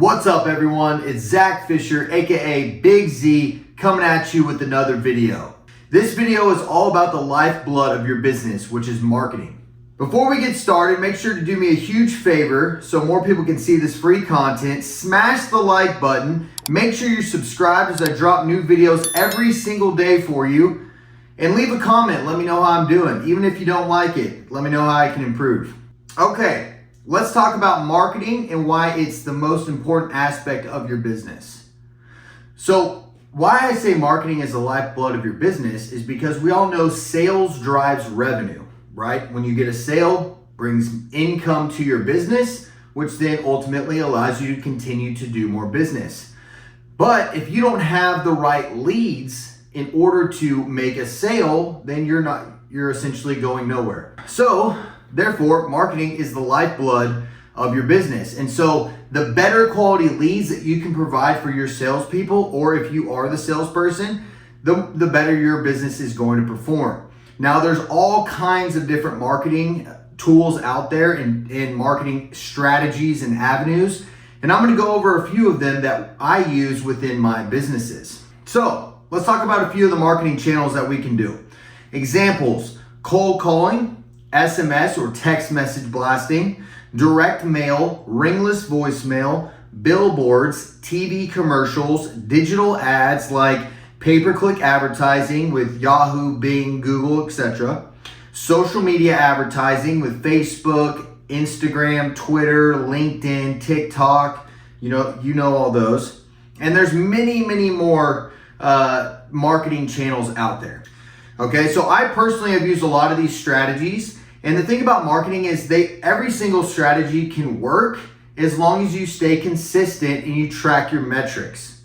What's up everyone? It's Zac Fischer aka Big Z coming at you with another video. This video is all about the lifeblood of your business, which is marketing. Before we get started, make sure to do me a huge favor so more people can see this free content. Smash the like button. Make sure you're subscribed as I drop new videos every single day for you. And leave a comment. Let me know how I'm doing. Even if you don't like it, let me know how I can improve. Okay, let's talk about marketing and why it's the most important aspect of your business. So why I say marketing is the lifeblood of your business is because we all know sales drives revenue, right? When you get a sale, brings income to your business, which then ultimately allows you to continue to do more business. But if you don't have the right leads in order to make a sale, then you're essentially going nowhere. So therefore, marketing is the lifeblood of your business. And so the better quality leads that you can provide for your salespeople, or if you are the salesperson, the better your business is going to perform. Now, there's all kinds of different marketing tools out there and marketing strategies and avenues. And I'm gonna go over a few of them that I use within my businesses. So let's talk about a few of the marketing channels that we can do. Examples: cold calling, SMS or text message blasting, direct mail, ringless voicemail, billboards, TV commercials, digital ads like pay-per-click advertising with Yahoo, Bing, Google, etc. Social media advertising with Facebook, Instagram, Twitter, LinkedIn, TikTok, you know all those. And there's many more marketing channels out there. Okay, so I personally have used a lot of these strategies. And the thing about marketing is every single strategy can work as long as you stay consistent and you track your metrics.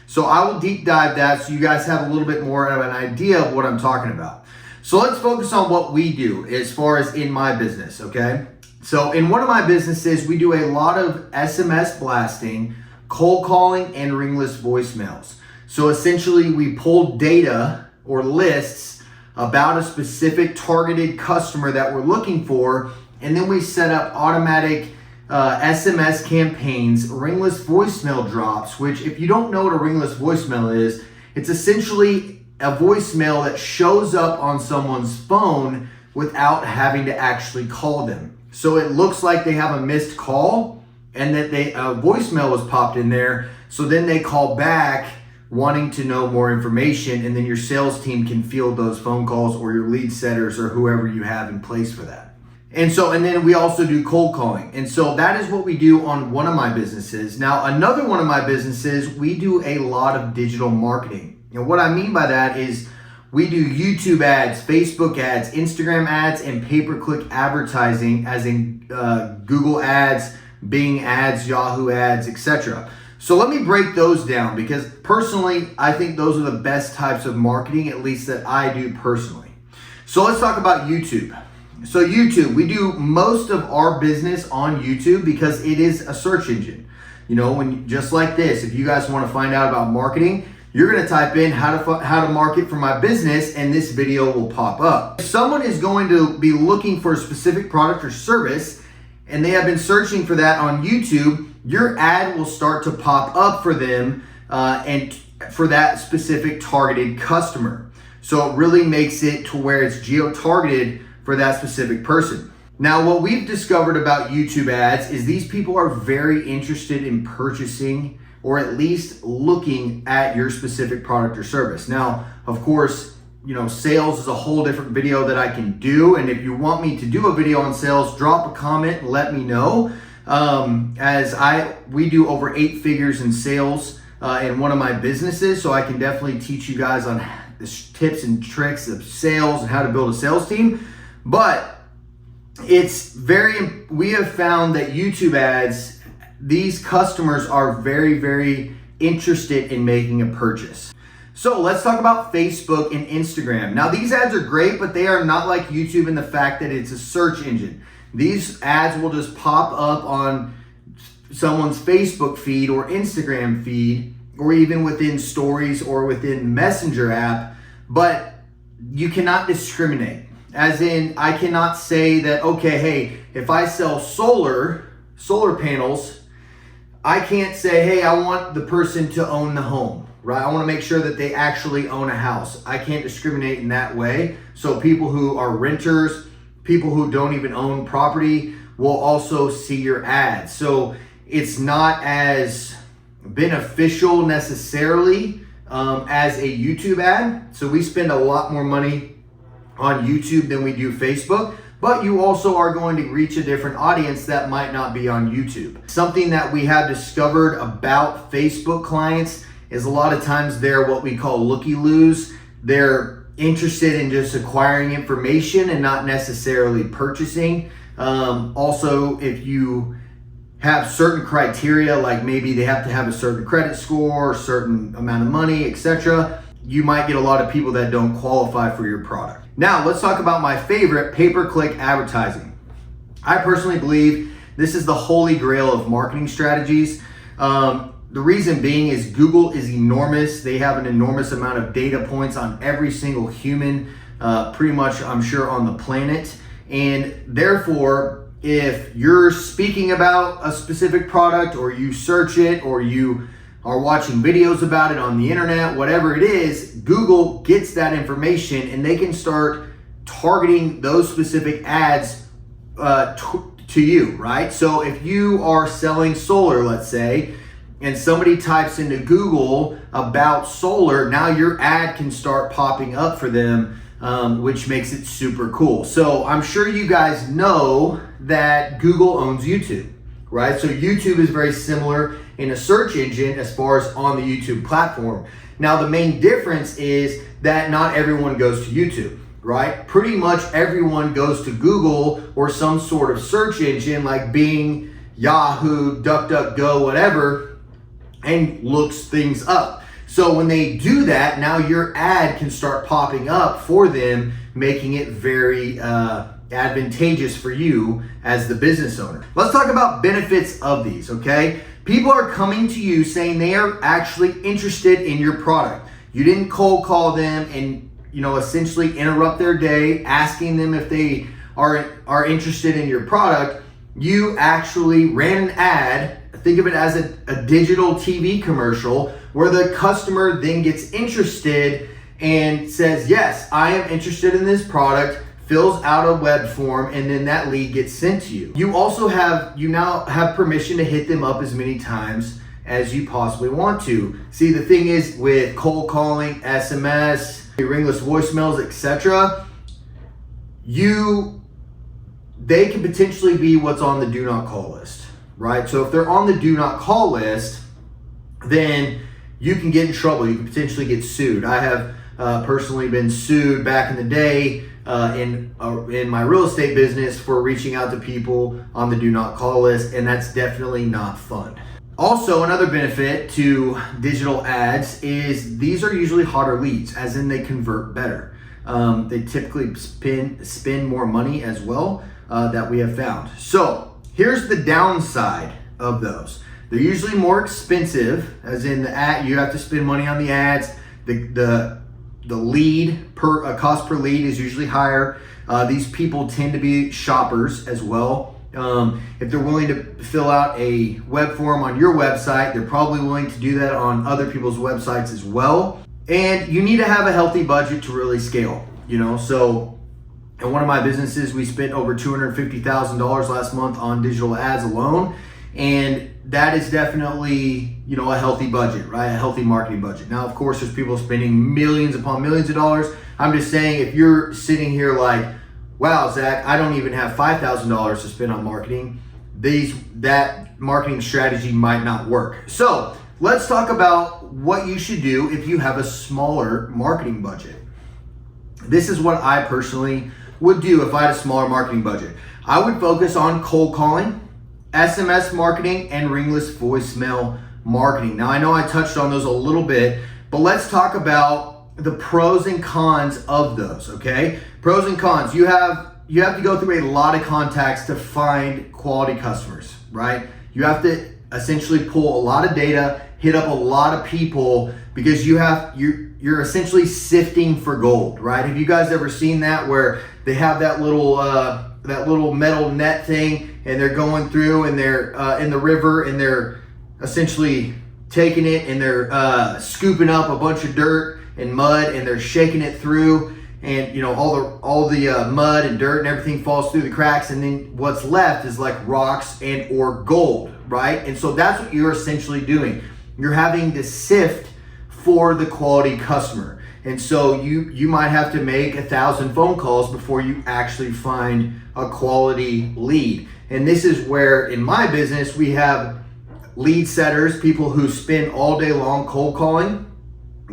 So I will deep dive that so you guys have a little bit more of an idea of what I'm talking about. So let's focus on what we do as far as in my business, okay? So in one of my businesses, we do a lot of SMS blasting, cold calling, and ringless voicemails. So essentially we pull data or lists about a specific targeted customer that we're looking for, and then we set up automatic SMS campaigns, ringless voicemail drops, which if you don't know what a ringless voicemail is, it's essentially a voicemail that shows up on someone's phone without having to actually call them. So it looks like they have a missed call and that a voicemail was popped in there, so then they call back wanting to know more information, and then your sales team can field those phone calls, or your lead setters or whoever you have in place for that. And then we also do cold calling. And so that is what we do on one of my businesses. Now, another one of my businesses, we do a lot of digital marketing. And what I mean by that is we do YouTube ads, Facebook ads, Instagram ads, and pay-per-click advertising, as in Google ads, Bing ads, Yahoo ads, etc. So let me break those down, because personally, I think those are the best types of marketing, at least that I do personally. So let's talk about YouTube. So YouTube, we do most of our business on YouTube because it is a search engine. Just like this, if you guys want to find out about marketing, you're going to type in how to market for my business, and this video will pop up. If someone is going to be looking for a specific product or service, and they have been searching for that on YouTube, your ad will start to pop up for them and for that specific targeted customer. So it really makes it to where it's geo-targeted for that specific person. Now, what we've discovered about YouTube ads is these people are very interested in purchasing, or at least looking at your specific product or service. Now, of course, sales is a whole different video that I can do. And if you want me to do a video on sales, drop a comment and let me know. We do over 8 figures in sales in one of my businesses. So I can definitely teach you guys on the tips and tricks of sales and how to build a sales team. But we have found that YouTube ads, these customers are very interested in making a purchase. So let's talk about Facebook and Instagram. Now, these ads are great, but they are not like YouTube in the fact that it's a search engine. These ads will just pop up on someone's Facebook feed or Instagram feed, or even within stories or within Messenger app, but you cannot discriminate. As in, I cannot say that, okay, hey, if I sell solar panels, I can't say, hey, I want the person to own the home, right? I want to make sure that they actually own a house. I can't discriminate in that way. So people who are renters, people who don't even own property will also see your ads. So it's not as beneficial necessarily as a YouTube ad. So we spend a lot more money on YouTube than we do Facebook, but you also are going to reach a different audience that might not be on YouTube. Something that we have discovered about Facebook clients is a lot of times they're what we call looky-loos. They're interested in just acquiring information and not necessarily purchasing. Also, if you have certain criteria, like maybe they have to have a certain credit score, a certain amount of money, etc., you might get a lot of people that don't qualify for your product. Now, let's talk about my favorite, pay-per-click advertising. I personally believe this is the holy grail of marketing strategies. The reason being is Google is enormous. They have an enormous amount of data points on every single human, pretty much, I'm sure, on the planet. And therefore, if you're speaking about a specific product, or you search it, or you are watching videos about it on the internet, whatever it is, Google gets that information and they can start targeting those specific ads to you, right? So if you are selling solar, let's say, and somebody types into Google about solar, now your ad can start popping up for them, which makes it super cool. So I'm sure you guys know that Google owns YouTube, right? So YouTube is very similar in a search engine as far as on the YouTube platform. Now, the main difference is that not everyone goes to YouTube, right? Pretty much everyone goes to Google or some sort of search engine like Bing, Yahoo, DuckDuckGo, whatever, and looks things up. So when they do that, now your ad can start popping up for them, making it very advantageous for you as the business owner. Let's talk about benefits of these, okay? People are coming to you saying they are actually interested in your product. You didn't cold call them and, essentially interrupt their day, asking them if they are interested in your product. You actually ran an ad. Think of it as a digital TV commercial where the customer then gets interested and says, yes, I am interested in this product, fills out a web form, and then that lead gets sent to you. You now have permission to hit them up as many times as you possibly want to. See, the thing is with cold calling, SMS, ringless voicemails, etc., they can potentially be what's on the do not call list, right? So if they're on the do not call list, then you can get in trouble. You can potentially get sued. I have personally been sued back in the day in my real estate business for reaching out to people on the do not call list, and that's definitely not fun. Also, another benefit to digital ads is these are usually hotter leads, as in they convert better. They typically spend more money as well, that we have found. So here's the downside of those. They're usually more expensive, as in the ad, you have to spend money on the ads. The lead cost per lead is usually higher. These people tend to be shoppers as well. If they're willing to fill out a web form on your website, they're probably willing to do that on other people's websites as well. And you need to have a healthy budget to really scale, So in one of my businesses, we spent over $250,000 last month on digital ads alone. And that is definitely, a healthy budget, right? A healthy marketing budget. Now, of course, there's people spending millions upon millions of dollars. I'm just saying, if you're sitting here like, wow, Zach, I don't even have $5,000 to spend on marketing, that marketing strategy might not work. So let's talk about what you should do if you have a smaller marketing budget. This is what I personally would do if I had a smaller marketing budget. I would focus on cold calling, SMS marketing, and ringless voicemail marketing. Now, I know I touched on those a little bit, but let's talk about the pros and cons of those, okay? Pros and cons. You have to go through a lot of contacts to find quality customers, right? You have to essentially pull a lot of data, hit up a lot of people, because you're essentially sifting for gold, right? Have you guys ever seen that, where they have that little metal net thing, and they're going through, and they're in the river, and they're essentially taking it and they're scooping up a bunch of dirt and mud and they're shaking it through, and you know, all the mud and dirt and everything falls through the cracks, and then what's left is like rocks and or gold, right? And so that's what you're essentially doing. You're having to sift for the quality customer. And so you might have to make 1,000 phone calls before you actually find a quality lead. And this is where in my business we have lead setters, people who spend all day long cold calling,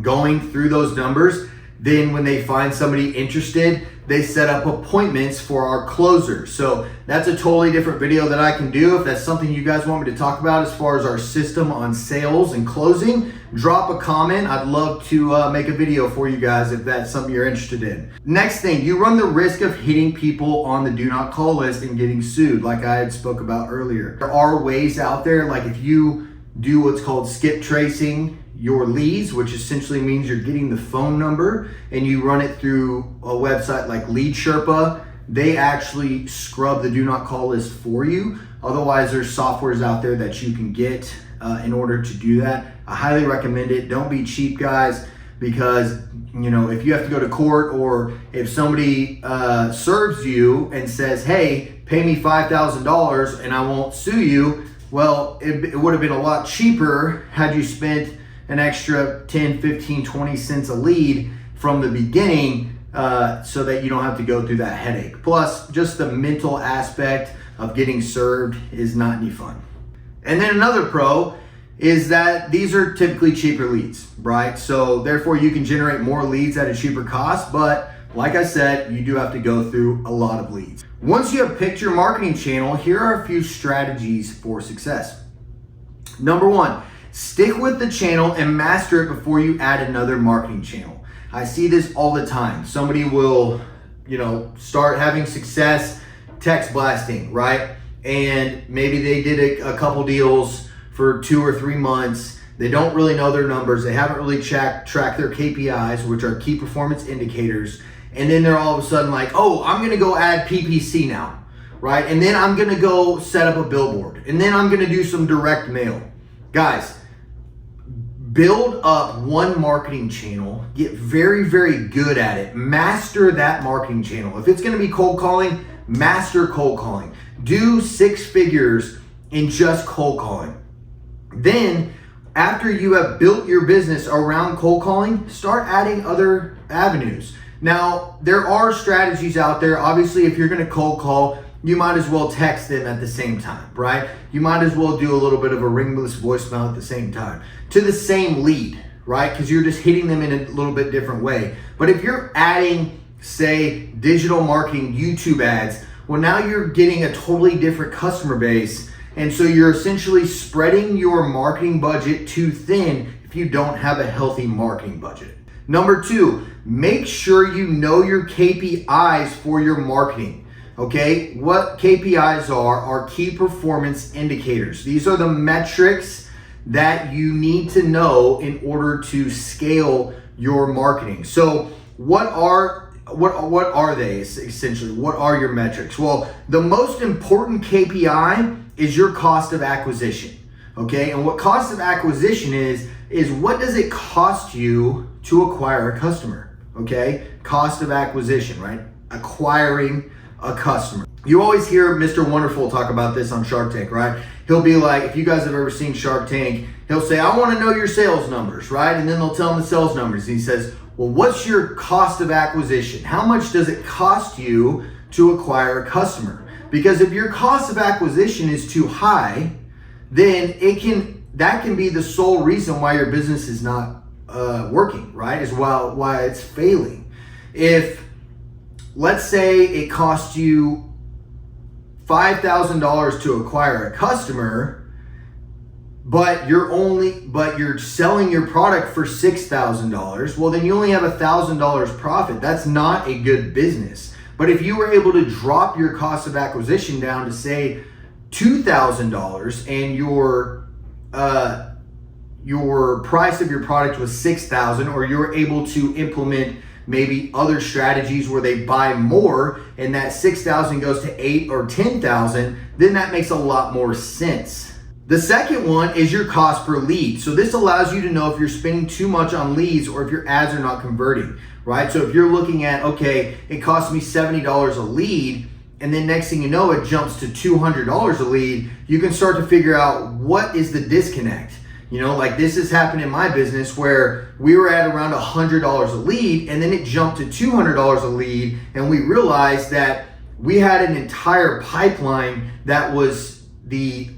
going through those numbers. Then when they find somebody interested, they set up appointments for our closers. So that's a totally different video that I can do. If that's something you guys want me to talk about as far as our system on sales and closing, drop a comment. I'd love to make a video for you guys if that's something you're interested in. Next thing, you run the risk of hitting people on the do not call list and getting sued, like I had spoke about earlier. There are ways out there, like if you do what's called skip tracing your leads, which essentially means you're getting the phone number and you run it through a website like Lead Sherpa. They actually scrub the do not call list for you. Otherwise, there's softwares out there that you can get in order to do that. I highly recommend it. Don't be cheap, guys, because you know, if you have to go to court, or if somebody serves you and says, hey, pay me $5,000 and I won't sue you, well, it would have been a lot cheaper had you spent an extra 10, 15, 20 cents a lead from the beginning, so that you don't have to go through that headache. Plus, just the mental aspect of getting served is not any fun. And then another pro is that these are typically cheaper leads, right? So therefore you can generate more leads at a cheaper cost, but like I said, you do have to go through a lot of leads. Once you have picked your marketing channel, here are a few strategies for success. Number one, stick with the channel and master it before you add another marketing channel. I see this all the time. Somebody will, you know, start having success text blasting, right? And maybe they did a couple deals for 2 or 3 months. They don't really know their numbers. They haven't really tracked their KPIs, which are key performance indicators. And then they're all of a sudden like, oh, I'm gonna go add PPC now, right? And then I'm gonna go set up a billboard. And then I'm gonna do some direct mail. Guys, build up one marketing channel, get very, very good at it. Master that marketing channel. If it's gonna be cold calling, master cold calling. Do 6 figures in just cold calling. Then, after you have built your business around cold calling, start adding other avenues. Now, there are strategies out there. Obviously, if you're gonna cold call, you might as well text them at the same time, right? You might as well do a little bit of a ringless voicemail at the same time to the same lead, right? Because you're just hitting them in a little bit different way. But if you're adding, say, digital marketing YouTube ads, well, now you're getting a totally different customer base. And so you're essentially spreading your marketing budget too thin if you don't have a healthy marketing budget. Number 2, make sure you know your KPIs for your marketing. Okay, what KPIs are key performance indicators. These are the metrics that you need to know in order to scale your marketing. So what are they essentially? What are your metrics? Well, the most important KPI is your cost of acquisition. Okay, and what cost of acquisition is what does it cost you to acquire a customer? Okay, cost of acquisition, right? Acquiring a customer. You always hear Mr. Wonderful talk about this on Shark Tank, right? He'll be like, if you guys have ever seen Shark Tank, he'll say, I want to know your sales numbers, right? And then they'll tell him the sales numbers. And he says, well, what's your cost of acquisition? How much does it cost you to acquire a customer? Because if your cost of acquisition is too high, then that can be the sole reason why your business is not working, right? Is why it's failing. If, let's say it costs you $5,000 to acquire a customer, but you're selling your product for $6,000, well, then you only have $1,000 profit. That's not a good business. But if you were able to drop your cost of acquisition down to say $2,000 and your price of your product was $6,000, or you're able to implement maybe other strategies where they buy more and that $6,000 goes to $8,000 or $10,000, then that makes a lot more sense. The second one is your cost per lead. So this allows you to know if you're spending too much on leads or if your ads are not converting, right? So if you're looking at, okay, it costs me $70 a lead, and then next thing you know, it jumps to $200 a lead, you can start to figure out what is the disconnect. You know, like this has happened in my business where we were at around $100 a lead, and then it jumped to $200 a lead, and we realized that we had an entire pipeline that was the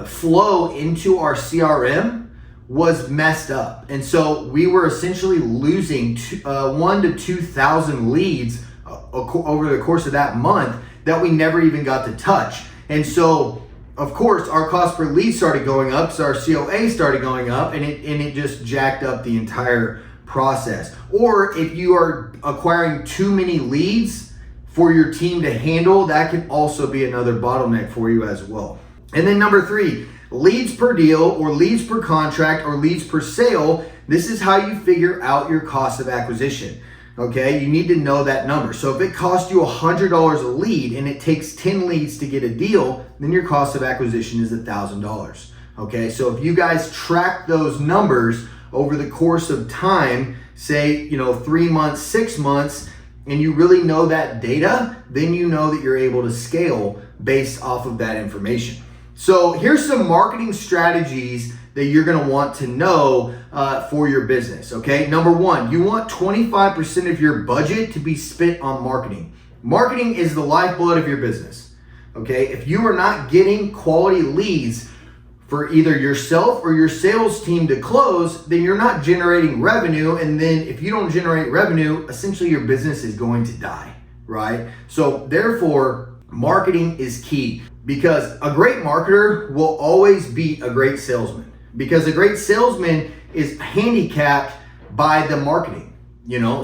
flow into our CRM was messed up. And so we were essentially losing 1,000 to 2,000 leads over the course of that month that we never even got to touch. And so, of course, our cost per lead started going up, so our COA started going up, and it just jacked up the entire process. Or if you are acquiring too many leads for your team to handle, that can also be another bottleneck for you as well. And then number 3, leads per deal or leads per contract or leads per sale. This is how you figure out your cost of acquisition. Okay, you need to know that number. So if it costs you $100 a lead and it takes 10 leads to get a deal, then your cost of acquisition is $1,000. Okay, so if you guys track those numbers over the course of time, say, 3 months, 6 months, and you really know that data, then you know that you're able to scale based off of that information. So here's some marketing strategies that you're gonna want to know for your business, okay? Number 1, you want 25% of your budget to be spent on marketing. Marketing is the lifeblood of your business, okay? If you are not getting quality leads for either yourself or your sales team to close, then you're not generating revenue. And then if you don't generate revenue, essentially your business is going to die, right? So therefore, marketing is key, because a great marketer will always beat a great salesman, because a great salesman is handicapped by the marketing,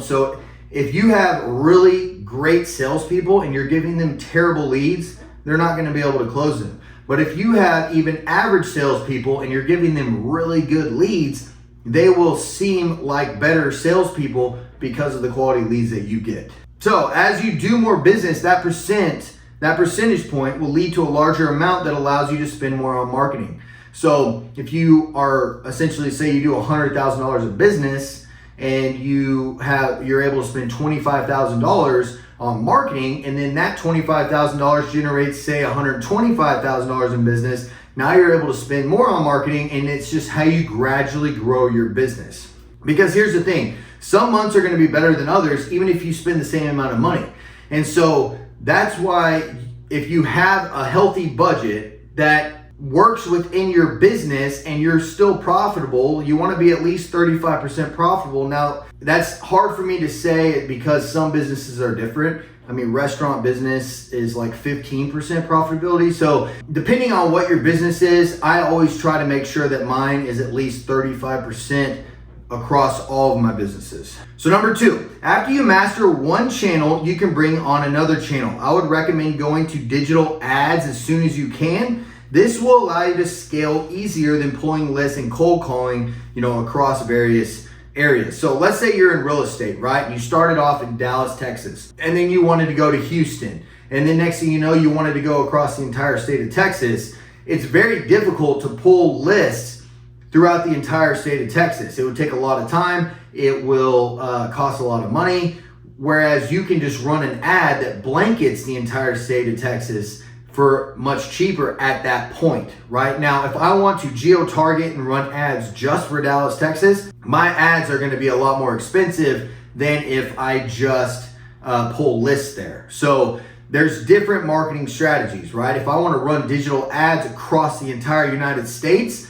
So if you have really great salespeople and you're giving them terrible leads, they're not going to be able to close them. But if you have even average salespeople and you're giving them really good leads, they will seem like better salespeople because of the quality leads that you get. So as you do more business, that percentage point will lead to a larger amount that allows you to spend more on marketing. So if you are essentially, say you do $100,000 of business and you're able to spend $25,000 on marketing, and then that $25,000 generates, say, $125,000 in business. Now you're able to spend more on marketing, and it's just how you gradually grow your business. Because here's the thing, some months are going to be better than others, even if you spend the same amount of money. And so that's why if you have a healthy budget that works within your business and you're still profitable, you want to be at least 35% profitable. Now, that's hard for me to say because some businesses are different. I mean, restaurant business is like 15% profitability. So depending on what your business is, I always try to make sure that mine is at least 35% across all of my businesses. So number 2, after you master one channel, you can bring on another channel. I would recommend going to digital ads as soon as you can. This will allow you to scale easier than pulling lists and cold calling, across various areas. So let's say you're in real estate, right? You started off in Dallas, Texas, and then you wanted to go to Houston. And then next thing you know, you wanted to go across the entire state of Texas. It's very difficult to pull lists throughout the entire state of Texas. It would take a lot of time. It will cost a lot of money. Whereas you can just run an ad that blankets the entire state of Texas for much cheaper at that point, right? Now, if I want to geo-target and run ads just for Dallas, Texas, my ads are gonna be a lot more expensive than if I just pull lists there. So there's different marketing strategies, right? If I wanna run digital ads across the entire United States,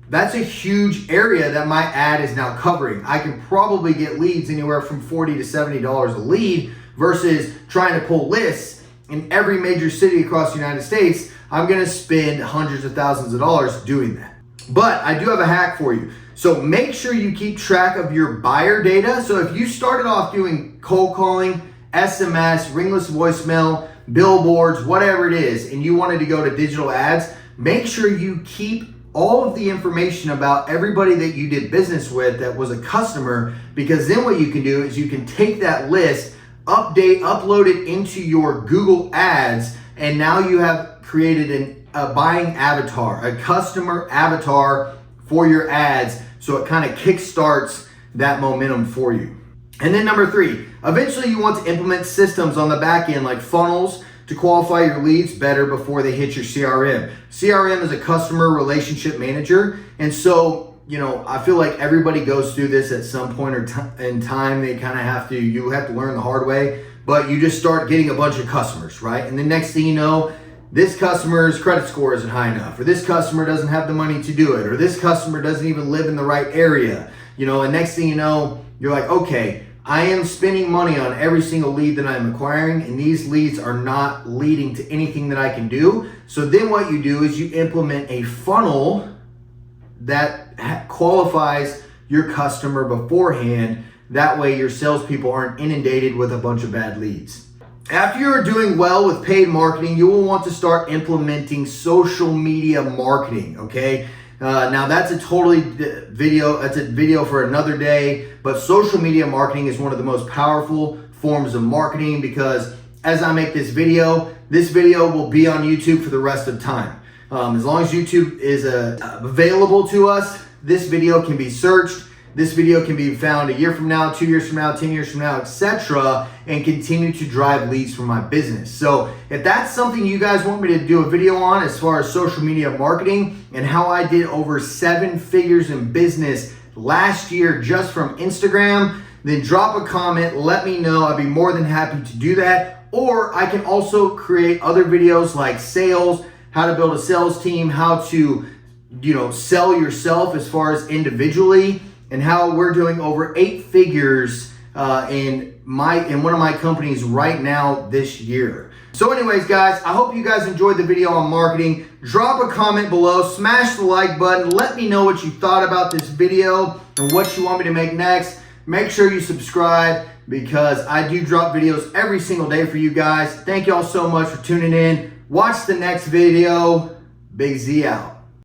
that's a huge area that my ad is now covering. I can probably get leads anywhere from $40 to $70 a lead versus trying to pull lists in every major city across the United States. I'm gonna spend hundreds of thousands of dollars doing that. But I do have a hack for you. So make sure you keep track of your buyer data. So if you started off doing cold calling, SMS, ringless voicemail, billboards, whatever it is, and you wanted to go to digital ads, make sure you keep all of the information about everybody that you did business with that was a customer, because then what you can do is you can take that list, upload it into your Google Ads, and now you have created a buying avatar, a customer avatar for your ads, so it kind of kickstarts that momentum for you. And then number 3, eventually you want to implement systems on the back end like funnels to qualify your leads better before they hit your CRM. CRM is a customer relationship manager, and so I feel like everybody goes through this at some point in time. They kind of you have to learn the hard way, but you just start getting a bunch of customers, right? And the next thing you know, this customer's credit score isn't high enough, or this customer doesn't have the money to do it, or this customer doesn't even live in the right area. And next thing you know, you're like, okay, I am spending money on every single lead that I'm acquiring, and these leads are not leading to anything that I can do. So then what you do is you implement a funnel that qualifies your customer beforehand. That way your salespeople aren't inundated with a bunch of bad leads. After you're doing well with paid marketing, you will want to start implementing social media marketing, okay? Now that's a video for another day, but social media marketing is one of the most powerful forms of marketing, because as I make this video will be on YouTube for the rest of time. As long as YouTube is available to us, this video can be searched. This video can be found a year from now, 2 years from now, 10 years from now, etc., and continue to drive leads for my business. So if that's something you guys want me to do a video on as far as social media marketing and how I did over 7 figures in business last year just from Instagram, then drop a comment, let me know. I'd be more than happy to do that. Or I can also create other videos like sales, how to build a sales team, how to sell yourself as far as individually, and how we're doing over 8 figures in one of my companies right now this year. So anyways, guys, I hope you guys enjoyed the video on marketing. Drop a comment below, smash the like button, let me know what you thought about this video and what you want me to make next. Make sure you subscribe, because I do drop videos every single day for you guys. Thank y'all so much for tuning in. Watch the next video. Big Z out.